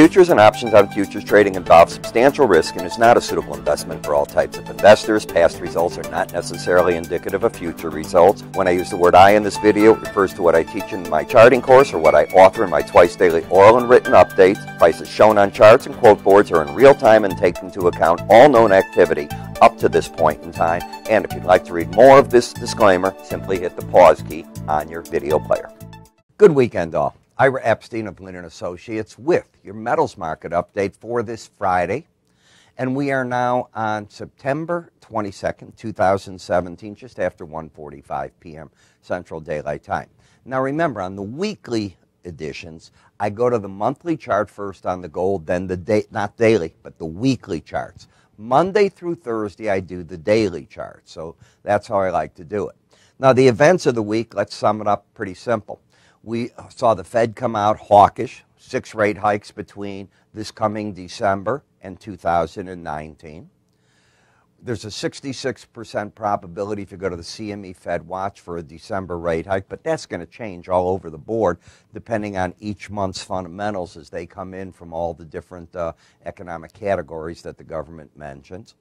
Futures and options on futures trading involve substantial risk and is not a suitable investment for all types of investors. Past results are not necessarily indicative of future results. When I use the word I in this video, it refers to what I teach in my charting course or what I author in my twice daily oral and written updates. Prices shown on charts and quote boards are in real time and take into account all known activity up to this point in time. And if you'd like to read more of this disclaimer, simply hit the pause key on your video player. Good weekend, all. Ira Epstein of Linn & Associates with your metals market update for this Friday. And we are now on September 22nd, 2017, just after 1:45 p.m. Central Daylight Time. Now remember, on the weekly editions, I go to the monthly chart first on the gold, then the day, not daily, but the weekly charts. Monday through Thursday, I do the daily chart. So that's how I like to do it. Now the events of the week, let's sum it up pretty simple. We saw the Fed come out hawkish, 6 rate hikes between this coming December and 2019. There's a 66% probability if you go to the CME Fed Watch for a December rate hike, but that's going to change all over the board depending on each month's fundamentals as they come in from all the different economic categories that the government mentions.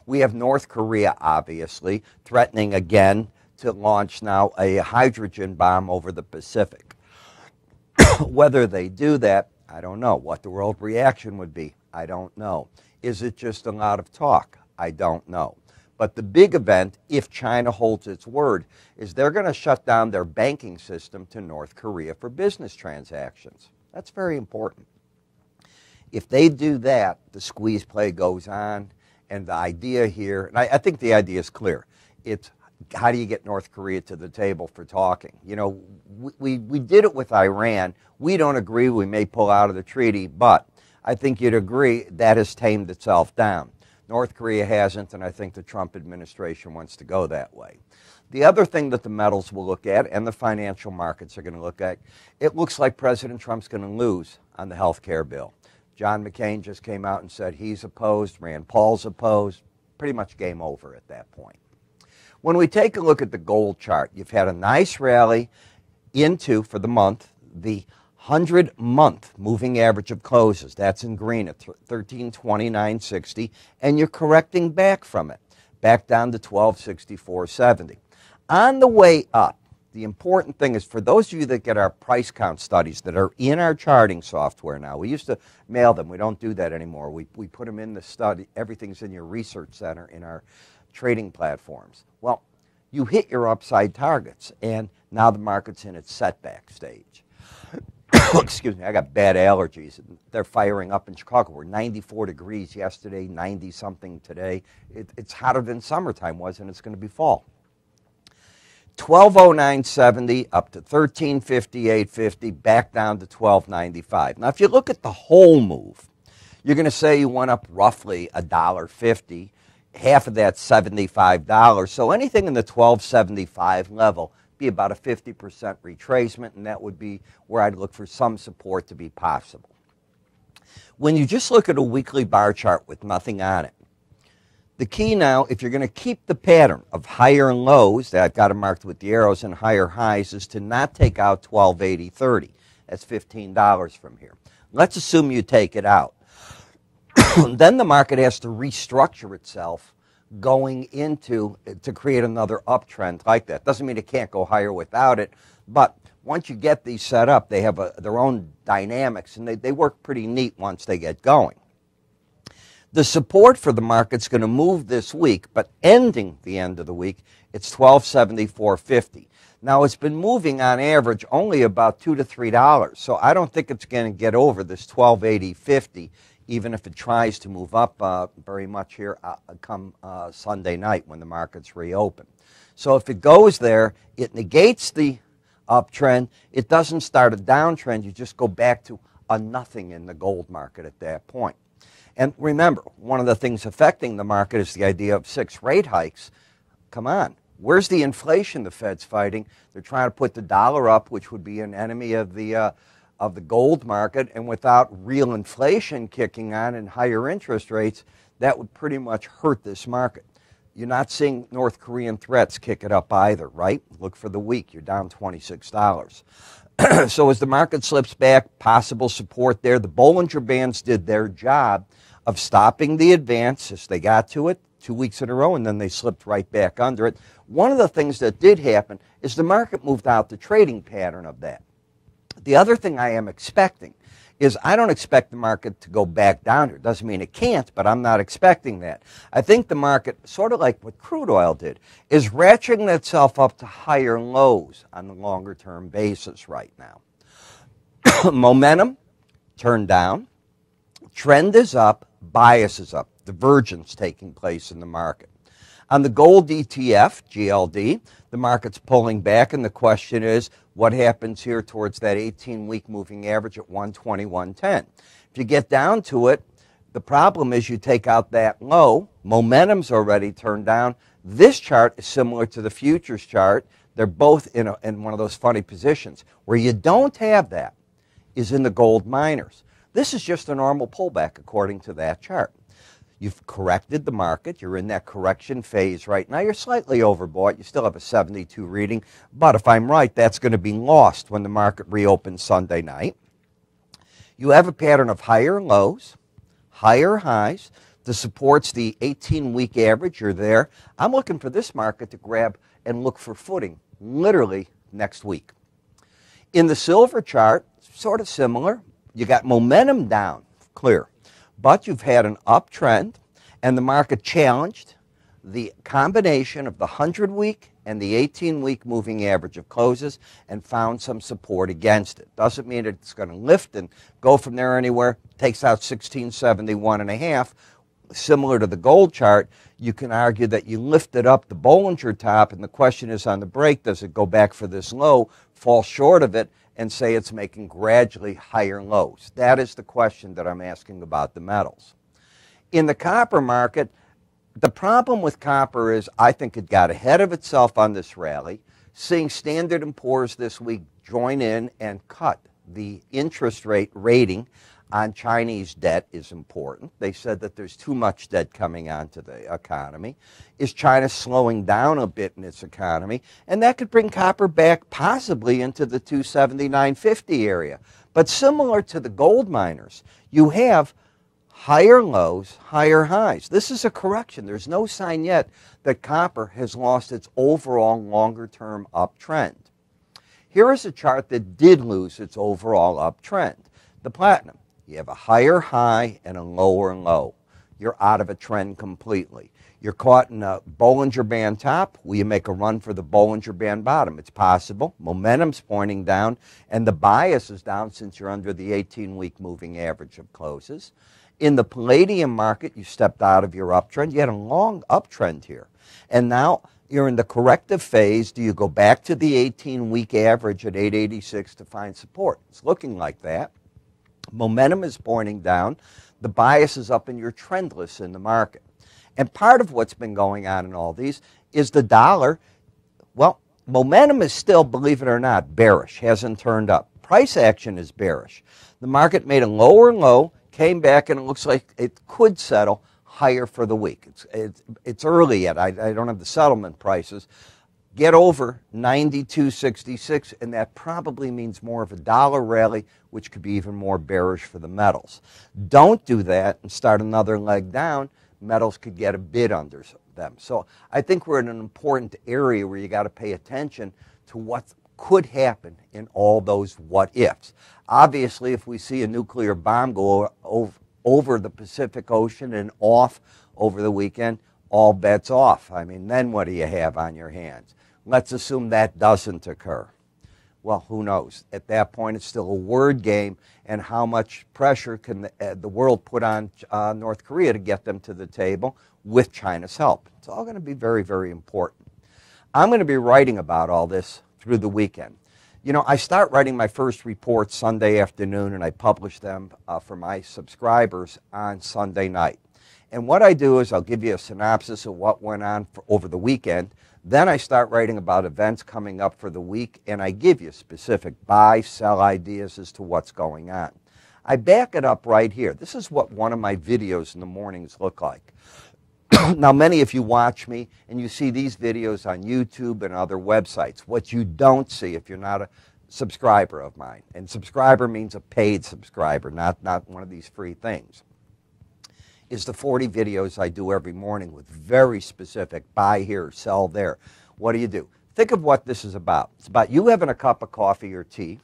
We have North Korea, obviously, threatening again to launch now a hydrogen bomb over the Pacific. Whether they do that, I don't know. What the world reaction would be, I don't know. Is it just a lot of talk? I don't know. But the big event, if China holds its word, is they're going to shut down their banking system to North Korea for business transactions. That's very important. If they do that, the squeeze play goes on, and the idea here, and I think the idea is clear, it's how do you get North Korea to the table for talking? You know, we did it with Iran. We don't agree. We may pull out of the treaty, but I think you'd agree that has tamed itself down. North Korea hasn't, and I think the Trump administration wants to go that way. The other thing that the metals will look at and the financial markets are going to look at, it looks like President Trump's going to lose on the health care bill. John McCain just came out and said he's opposed, Rand Paul's opposed, pretty much game over at that point. When we take a look at the gold chart, you've had a nice rally into, for the month, the 100-month moving average of closes. That's in green at 1329.60, and you're correcting back from it, back down to 1264.70. On the way up, the important thing is for those of you that get our price count studies that are in our charting software now, we used to mail them. We don't do that anymore. We put them in the study. Everything's in your research center in our trading platforms. Well, you hit your upside targets, and now the market's in its setback stage. Excuse me, I got bad allergies. They're firing up in Chicago. We're 94 degrees yesterday, 90-something today. It's hotter than summertime was, and it's going to be fall. 1209.70 up to 1358.50, back down to 1295. Now, if you look at the whole move, you're going to say you went up roughly $1.50. Half of that's $75. So anything in the 1275 level be about a 50% retracement, and that would be where I'd look for some support to be possible. When you just look at a weekly bar chart with nothing on it, the key now, if you're going to keep the pattern of higher lows that I've got them marked with the arrows and higher highs, is to not take out 1280.30. That's $15 from here. Let's assume you take it out. Then the market has to restructure itself going into to create another uptrend like that. Doesn't mean it can't go higher without it, but once you get these set up, they have their own dynamics, and they work pretty neat once they get going. The support for the market's going to move this week, but ending the end of the week, it's 1274.50. Now, it's been moving on average only about $2 to $3, so I don't think it's going to get over this 1280.50, even if it tries to move up very much here come Sunday night when the markets reopen. So if it goes there, it negates the uptrend. It doesn't start a downtrend. You just go back to a nothing in the gold market at that point. And remember, one of the things affecting the market is the idea of 6 rate hikes. Come on. Where's the inflation the Fed's fighting? They're trying to put the dollar up, which would be an enemy of the gold market, and without real inflation kicking on and higher interest rates, that would pretty much hurt this market. You're not seeing North Korean threats kick it up either, right? Look for the week. You're down $26. So as the market slips back, possible support there. The Bollinger Bands did their job of stopping the advance as they got to it 2 weeks in a row, and then they slipped right back under it. One of the things that did happen is the market moved out the trading pattern of that. The other thing I am expecting is I don't expect the market to go back down here. Doesn't mean it can't, but I'm not expecting that. I think the market, sort of like what crude oil did, is ratcheting itself up to higher lows on the longer term basis right now. Momentum turned down, trend is up, bias is up, divergence taking place in the market. On the gold ETF, GLD, the market's pulling back, and the question is, what happens here towards that 18-week moving average at 121.10? If you get down to it, the problem is you take out that low, momentum's already turned down. This chart is similar to the futures chart. They're both in one of those funny positions. Where you don't have that is in the gold miners. This is just a normal pullback according to that chart. You've corrected the market. You're in that correction phase right now. You're slightly overbought. You still have a 72 reading. But if I'm right, that's going to be lost when the market reopens Sunday night. You have a pattern of higher lows, higher highs. The support's the 18-week average. You're there. I'm looking for this market to grab and look for footing literally next week. In the silver chart, sort of similar. You got momentum down, clear. But you've had an uptrend, and the market challenged the combination of the 100-week and the 18-week moving average of closes and found some support against it. Doesn't mean it's going to lift and go from there anywhere. Takes out 1671.5. Similar to the gold chart, you can argue that you lifted up the Bollinger top, and the question is on the break, does it go back for this low, fall short of it, and say it's making gradually higher lows? That is the question that I'm asking about the metals. In the copper market, the problem with copper is I think it got ahead of itself on this rally. Seeing Standard & Poor's this week join in and cut the interest rate rating on Chinese debt is important. They said that there's too much debt coming onto the economy. Is China slowing down a bit in its economy? And that could bring copper back possibly into the 279.50 area. But similar to the gold miners, you have higher lows, higher highs. This is a correction. There's no sign yet that copper has lost its overall longer-term uptrend. Here is a chart that did lose its overall uptrend. The platinum. You have a higher high and a lower low. You're out of a trend completely. You're caught in a Bollinger Band top. Will you make a run for the Bollinger Band bottom? It's possible. Momentum's pointing down, and the bias is down since you're under the 18-week moving average of closes. In the palladium market, you stepped out of your uptrend. You had a long uptrend here. And now you're in the corrective phase. Do you go back to the 18-week average at 886 to find support? It's looking like that. Momentum is pointing down. The bias is up and you're trendless in the market. And part of what's been going on in all these is the dollar. Well, momentum is still, believe it or not, bearish, hasn't turned up. Price action is bearish. The market made a lower low, came back, and it looks like it could settle higher for the week. It's early yet. I don't have the settlement prices. Get over 92.66, and that probably means more of a dollar rally, which could be even more bearish for the metals. Don't do that and start another leg down. Metals could get a bid under them. So I think we're in an important area where you got to pay attention to what could happen in all those what ifs. Obviously, if we see a nuclear bomb go over the Pacific Ocean and off over the weekend, all bets off. I mean, then what do you have on your hands? Let's assume that doesn't occur. Well, who knows? At that point, it's still a word game, and how much pressure can the world put on North Korea to get them to the table with China's help? It's all going to be very, very important. I'm going to be writing about all this through the weekend. You know, I start writing my first reports Sunday afternoon, and I publish them for my subscribers on Sunday night. And what I do is I'll give you a synopsis of what went on over the weekend. Then I start writing about events coming up for the week, and I give you specific buy, sell ideas as to what's going on. I back it up right here. This is what one of my videos in the mornings look like. Now, many of you watch me, and you see these videos on YouTube and other websites. What you don't see, if you're not a subscriber of mine. And subscriber means a paid subscriber, not one of these free things. Is the 40 videos I do every morning with very specific buy here, sell there. What do? Think of what this is about. It's about you having a cup of coffee or tea.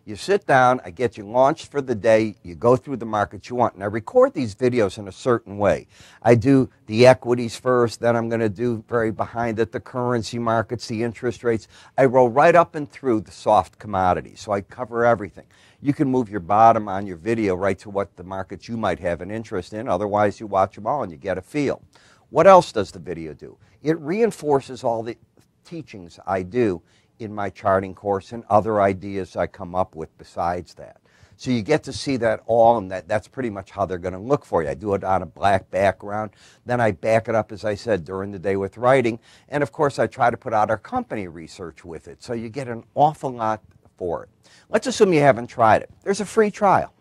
You sit down, I get you launched for the day, you go through the markets you want, and I record these videos in a certain way. I do the equities first, then I'm going to do very behind it the currency markets, the interest rates. I roll right up and through the soft commodities, so I cover everything. You can move your bottom on your video right to what the markets you might have an interest in, otherwise you watch them all and you get a feel. What else does the video do? It reinforces all the teachings I do in my charting course and other ideas I come up with besides that. So you get to see that all, and that's pretty much how they're going to look for you. I do it on a black background. Then I back it up, as I said, during the day with writing. And, of course, I try to put out our company research with it. So you get an awful lot for it. Let's assume you haven't tried it. There's a free trial.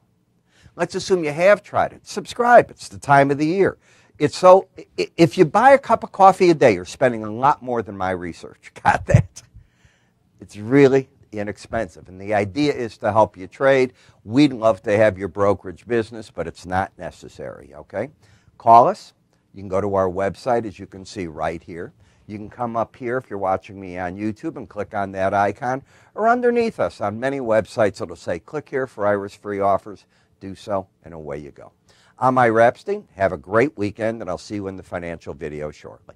Let's assume you have tried it. Subscribe. It's the time of the year. If you buy a cup of coffee a day, you're spending a lot more than my research. Got that? It's really inexpensive, and the idea is to help you trade. We'd love to have your brokerage business, but it's not necessary, okay? Call us. You can go to our website, as you can see right here. You can come up here if you're watching me on YouTube and click on that icon, or underneath us on many websites it'll say, click here for Ira's free offers. Do so, and away you go. I'm Ira Epstein. Have a great weekend, and I'll see you in the financial video shortly.